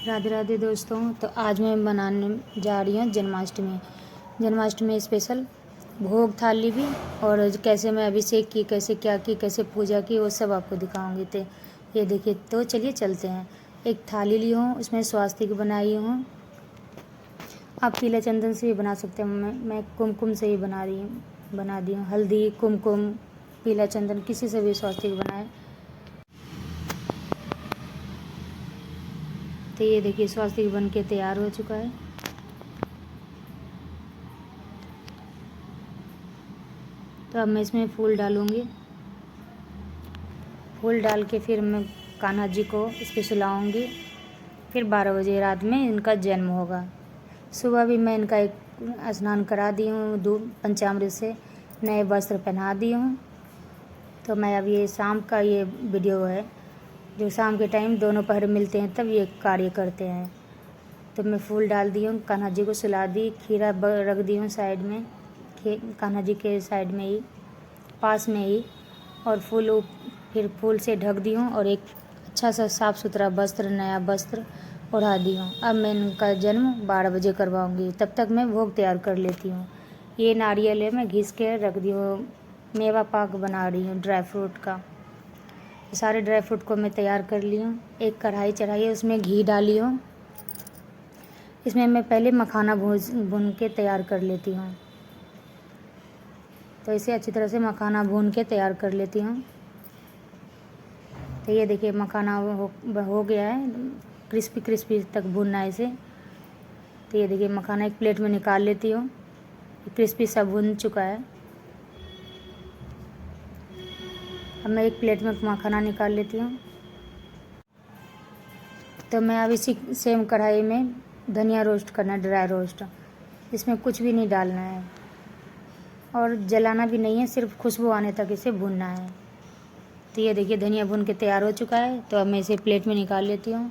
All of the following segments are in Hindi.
राधे राधे दोस्तों। तो आज मैं बनाने जा रही हूँ जन्माष्टमी स्पेशल भोग थाली भी, और कैसे मैं अभिषेक की, कैसे क्या की, कैसे पूजा की, वो सब आपको दिखाऊंगी। तो ये देखिए, तो चलिए चलते हैं। एक थाली ली हूँ, उसमें स्वास्तिक बनाई हूँ। आप पीला चंदन से भी बना सकते हैं, मैं कुमकुम से ही बना दी हूँ। हल्दी, कुमकुम, पीला चंदन, किसी से भी स्वास्तिक बनाए। तो ये देखिए, स्वास्तिक बन के तैयार हो चुका है। तो अब मैं इसमें फूल डालूँगी। फूल डाल के फिर मैं कान्हा जी को इस पर सुलाऊँगी। फिर 12 बजे रात में इनका जन्म होगा। सुबह भी मैं इनका एक स्नान करा दी हूँ, पंचामृत से नए वस्त्र पहना दी हूँ। तो मैं अब ये शाम का ये वीडियो है, जो शाम के टाइम दोनों पहर मिलते हैं तब ये कार्य करते हैं। तो मैं फूल डाल दी हूँ, कान्हा जी को सुला दी, खीरा रख दी हूँ साइड में, कान्हा जी के साइड में ही, पास में ही, और फिर फूल से ढक दी हूँ और एक अच्छा सा साफ़ सुथरा वस्त्र, नया वस्त्र ओढ़ा दी हूँ। अब मैं इनका जन्म 12 बजे करवाऊँगी। तब तक मैं भोग तैयार कर लेती हूँ। ये नारियल है, मैं घिस के रख दी हूँ। मेवा पाक बना रही हूँ ड्राई फ्रूट का। सारे ड्राई फ्रूट को मैं तैयार कर ली हूँ। एक कढ़ाई चढ़ाई है, उसमें घी डाली हूँ। इसमें मैं पहले मखाना भून के तैयार कर लेती हूँ। तो इसे अच्छी तरह से मखाना भून के तैयार कर लेती हूँ। तो ये देखिए, मखाना हो गया है, क्रिस्पी क्रिस्पी तक भूनना है इसे। तो ये देखिए, मखाना एक प्लेट में निकाल लेती हूँ। क्रिस्पी सा भून चुका है। अब मैं एक प्लेट में मखाना निकाल लेती हूँ। तो मैं अब इसी सेम कढ़ाई में धनिया रोस्ट करना है, ड्राई रोस्ट। इसमें कुछ भी नहीं डालना है और जलाना भी नहीं है, सिर्फ खुशबू आने तक इसे भूनना है। तो ये देखिए, धनिया भून के तैयार हो चुका है। तो अब मैं इसे प्लेट में निकाल लेती हूँ।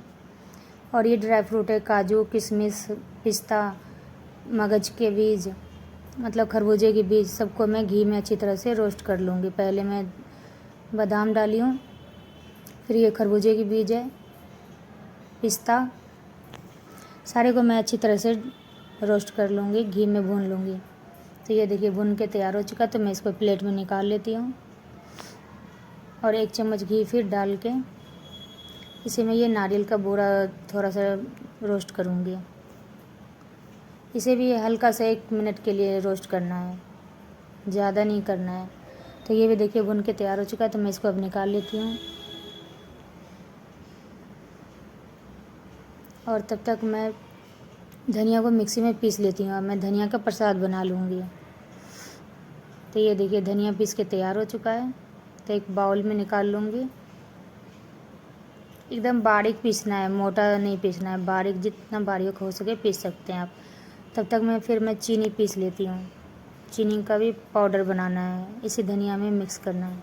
और ये ड्राई फ्रूट है, काजू, किशमिश, पिस्ता, मगज के बीज, मतलब खरबूजे के बीज, सबको मैं घी में अच्छी तरह से रोस्ट कर लूँगी। पहले मैं बादाम डाली हूँ, फिर ये खरबूजे के बीज है, पिस्ता, सारे को मैं अच्छी तरह से रोस्ट कर लूँगी, घी में भून लूँगी। तो ये देखिए, भून के तैयार हो चुका। तो मैं इसको प्लेट में निकाल लेती हूँ और 1 चम्मच घी फिर डाल के इसी में ये नारियल का बूरा थोड़ा सा रोस्ट करूँगी। इसे भी हल्का सा 1 मिनट के लिए रोस्ट करना है, ज़्यादा नहीं करना है। तो ये भी देखिए, भून के तैयार हो चुका है। तो मैं इसको अब निकाल लेती हूँ। और तब तक मैं धनिया को मिक्सी में पीस लेती हूँ। अब मैं धनिया का प्रसाद बना लूँगी। तो ये देखिए, धनिया पीस के तैयार हो चुका है। तो एक बाउल में निकाल लूँगी। एकदम बारीक पीसना है, मोटा नहीं पीसना है, बारीक, जितना बारीक हो सके पीस सकते हैं आप। तब तक मैं चीनी पीस लेती हूँ। चीनी का भी पाउडर बनाना है, इसी धनिया में मिक्स करना है।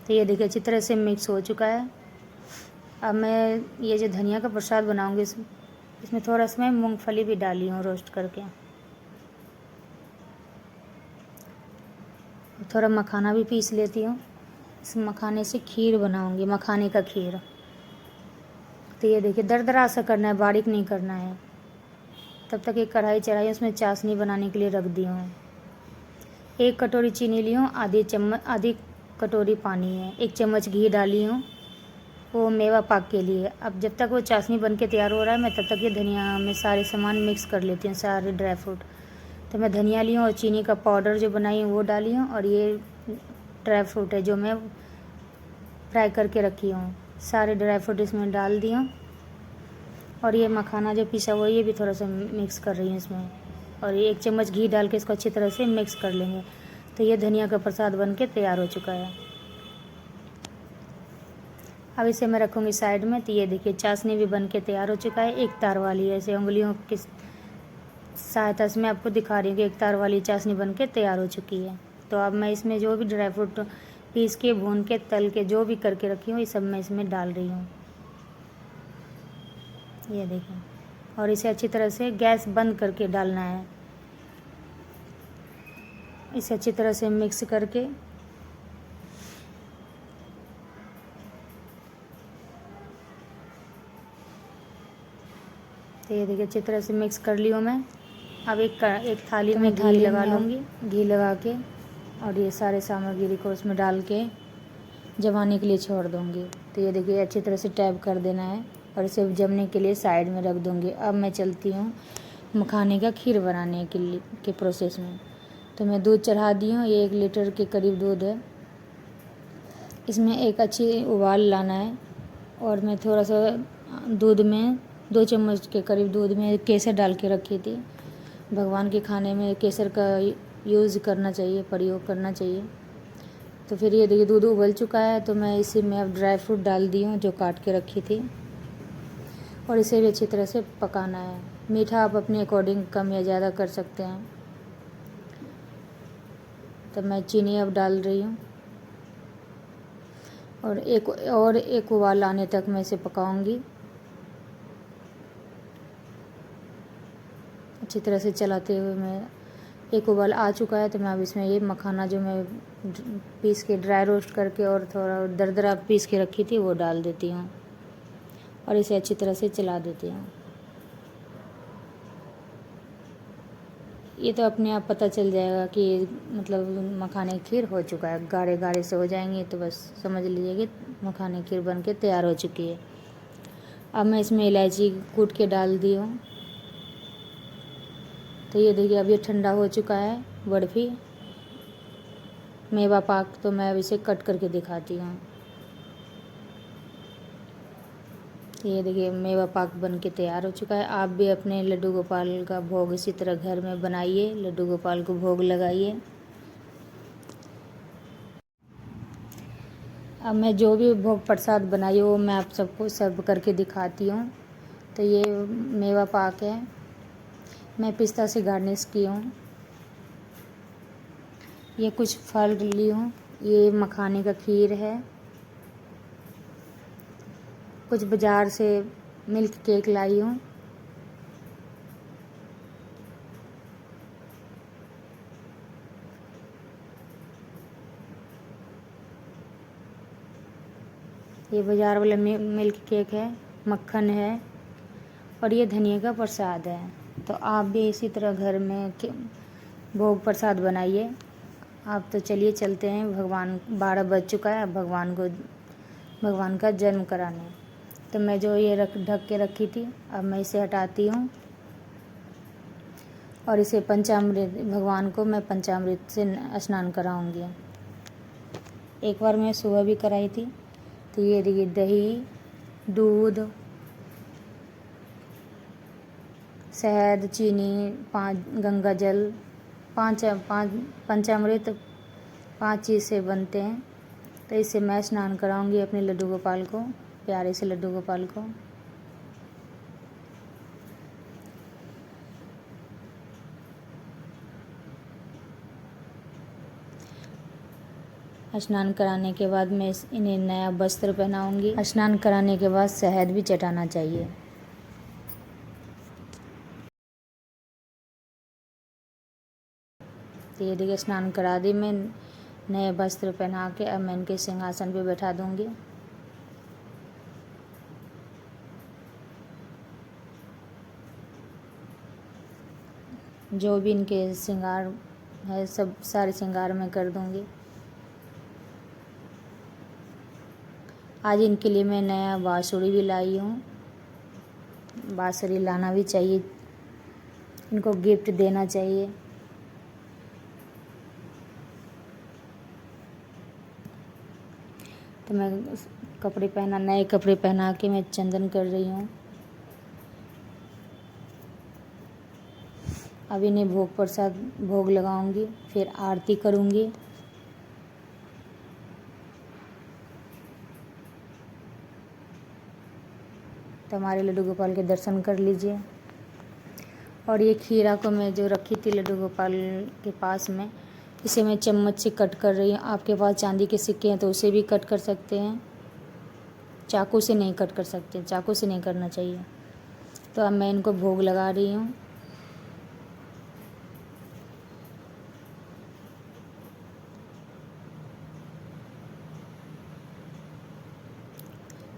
तो ये देखिए, अच्छी तरह से मिक्स हो चुका है। अब मैं ये जो धनिया का प्रसाद बनाऊँगी, इसमें थोड़ा सा मैं मूँगफली भी डाली हूँ रोस्ट करके। थोड़ा मखाना भी पीस लेती हूँ। इस मखाने से खीर बनाऊँगी, मखाने का खीर। तो ये देखिए, दरदरा सा करना है, बारीक नहीं करना है। तब तक एक कढ़ाई चढ़ाई, उसमें चाशनी बनाने के लिए रख दी हूँ। 1 कटोरी चीनी ली हूँ, आधी कटोरी पानी है, 1 चम्मच घी डाली हूँ, वो मेवा पाक के लिए। अब जब तक वो चाशनी बन के तैयार हो रहा है, मैं तब तक ये धनिया में सारे सामान मिक्स कर लेती हूँ, सारे ड्राई फ्रूट। तो मैं धनिया ली हूँ और चीनी का पाउडर जो बनाई हूँ वो डाली हूँ, और ये ड्राई फ्रूट है जो मैं फ्राई करके रखी हूँ, सारे ड्राई फ्रूट इसमें डाल दी हूँ। और ये मखाना जो पिसा हुआ है, ये भी थोड़ा सा मिक्स कर रही हूँ इसमें। और ये 1 चम्मच घी डाल के इसको अच्छी तरह से मिक्स कर लेंगे। तो ये धनिया का प्रसाद बन के तैयार हो चुका है। अब इसे मैं रखूँगी साइड में। तो ये देखिए, चाशनी भी बन के तैयार हो चुका है। 1 तार वाली, ऐसे उंगलियों की सहायता से मैं आपको दिखा रही हूँ कि 1 तार वाली चाशनी बन के तैयार हो चुकी है। तो अब मैं इसमें जो भी ड्राई फ्रूट पीस के, भून के, तल के, जो भी करके रखी हूँ, ये सब मैं इसमें डाल रही हूँ। ये देखिए, और इसे अच्छी तरह से गैस बंद करके डालना है। इसे अच्छी तरह से मिक्स करके तो ये देखिए अच्छी तरह से मिक्स कर ली हूँ मैं। अब एक थाली में घी लगा लूँगी। घी लगा के और ये सारे सामग्री को उसमें डाल के जमाने के लिए छोड़ दूँगी। तो ये देखिए अच्छी तरह से टैप कर देना है और इसे जमने के लिए साइड में रख दूँगी। अब मैं चलती हूँ मखाने का खीर बनाने के प्रोसेस में। तो मैं दूध चढ़ा दी हूँ, ये 1 लीटर के करीब दूध है। इसमें एक अच्छी उबाल लाना है और मैं थोड़ा सा दूध में 2 चम्मच के करीब दूध में केसर डाल के रखी थी। भगवान के खाने में केसर का यूज़ करना चाहिए, प्रयोग करना चाहिए। तो फिर ये देखिए दूध उबल चुका है, तो मैं इसी में अब ड्राई फ्रूट डाल दी हूँ जो काट के रखी थी और इसे भी अच्छी तरह से पकाना है। मीठा आप अपने अकॉर्डिंग कम या ज़्यादा कर सकते हैं। तो मैं चीनी अब डाल रही हूँ और एक उबाल आने तक मैं इसे पकाऊंगी। अच्छी तरह से चलाते हुए मैं एक उबाल आ चुका है, तो मैं अब इसमें ये मखाना जो मैं पीस के ड्राई रोस्ट करके और थोड़ा दरदरा पीस के रखी थी वो डाल देती हूँ और इसे अच्छी तरह से चला देती हूँ। ये तो अपने आप पता चल जाएगा कि मतलब मखाने की खीर हो चुका है। गाढ़े गाढ़े से हो जाएंगे तो बस समझ लीजिए कि मखाने की खीर बन के तैयार हो चुकी है। अब मैं इसमें इलायची कूट के डाल दी हूँ। तो ये देखिए अब ये ठंडा हो चुका है बर्फ़ी मेवा पाक। तो मैं अब इसे कट करके दिखाती हूँ। ये देखिए मेवा पाक बन के तैयार हो चुका है। आप भी अपने लड्डू गोपाल का भोग इसी तरह घर में बनाइए, लड्डू गोपाल को भोग लगाइए। अब मैं जो भी भोग प्रसाद बनाई वो मैं आप सबको सर्व करके दिखाती हूँ। तो ये मेवा पाक है, मैं पिस्ता से गार्निश की हूँ। ये कुछ फल ली हूँ, ये मखाने का खीर है। कुछ बाज़ार से मिल्क केक लाई हूँ। ये बाज़ार वाला मिल्क केक है, मक्खन है और ये धनिया का प्रसाद है। तो आप भी इसी तरह घर में भोग प्रसाद बनाइए। आप तो चलिए चलते हैं, भगवान 12 बज चुका है, अब भगवान का जन्म कराने। तो मैं जो ये ढक के रखी थी अब मैं इसे हटाती हूँ और इसे पंचामृत भगवान को मैं पंचामृत से स्नान कराऊंगी। एक बार मैं सुबह भी कराई थी। तो ये देखिए दही, दूध, शहद, चीनी, 5 गंगा जल, 5 पंचामृत 5 चीज़ से बनते हैं। तो इससे मैं स्नान कराऊंगी अपने लड्डू गोपाल को, प्यारे से लड्डू गोपाल को। स्नान कराने के बाद मैं इन्हें नया वस्त्र पहनाऊंगी। स्नान कराने के बाद शहद भी चटाना चाहिए। तो ये देखिए स्नान करा दी मैं, नए वस्त्र पहना के अब मैं इनके सिंहासन पे बैठा दूंगी। जो भी इनके श्रृंगार है सब सारे श्रृंगार मैं कर दूंगी। आज इनके लिए मैं नया बाँसुरी भी लाई हूँ। बाँसुरी लाना भी चाहिए, इनको गिफ्ट देना चाहिए। तो मैं नए कपड़े पहना के मैं चंदन कर रही हूँ। अब इन्हें भोग लगाऊंगी, फिर आरती करूँगी। तो हमारे लड्डू गोपाल के दर्शन कर लीजिए। और ये खीरा को मैं जो रखी थी लड्डू गोपाल के पास में, इसे मैं चम्मच से कट कर रही हूँ। आपके पास चांदी के सिक्के हैं तो उसे भी कट कर सकते हैं, चाकू से नहीं कट कर सकते, चाकू से नहीं करना चाहिए। तो अब मैं इनको भोग लगा रही हूँ।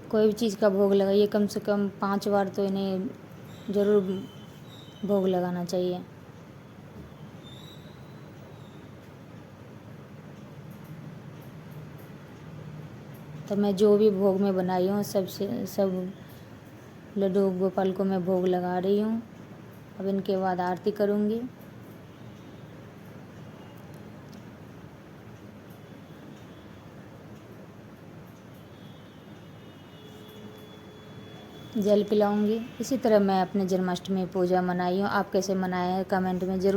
कोई भी चीज़ का भोग लगाइए, कम से कम 5 बार तो इन्हें ज़रूर भोग लगाना चाहिए। तो मैं जो भी भोग में बनाई हूँ सब लड्डू गोपाल को मैं भोग लगा रही हूँ। अब इनके बाद आरती करूँगी। जल पिलाऊंगी। इसी तरह मैं अपने जन्माष्टमी पूजा मनाई हूँ। आप कैसे मनाए हैं कमेंट में ज़रूर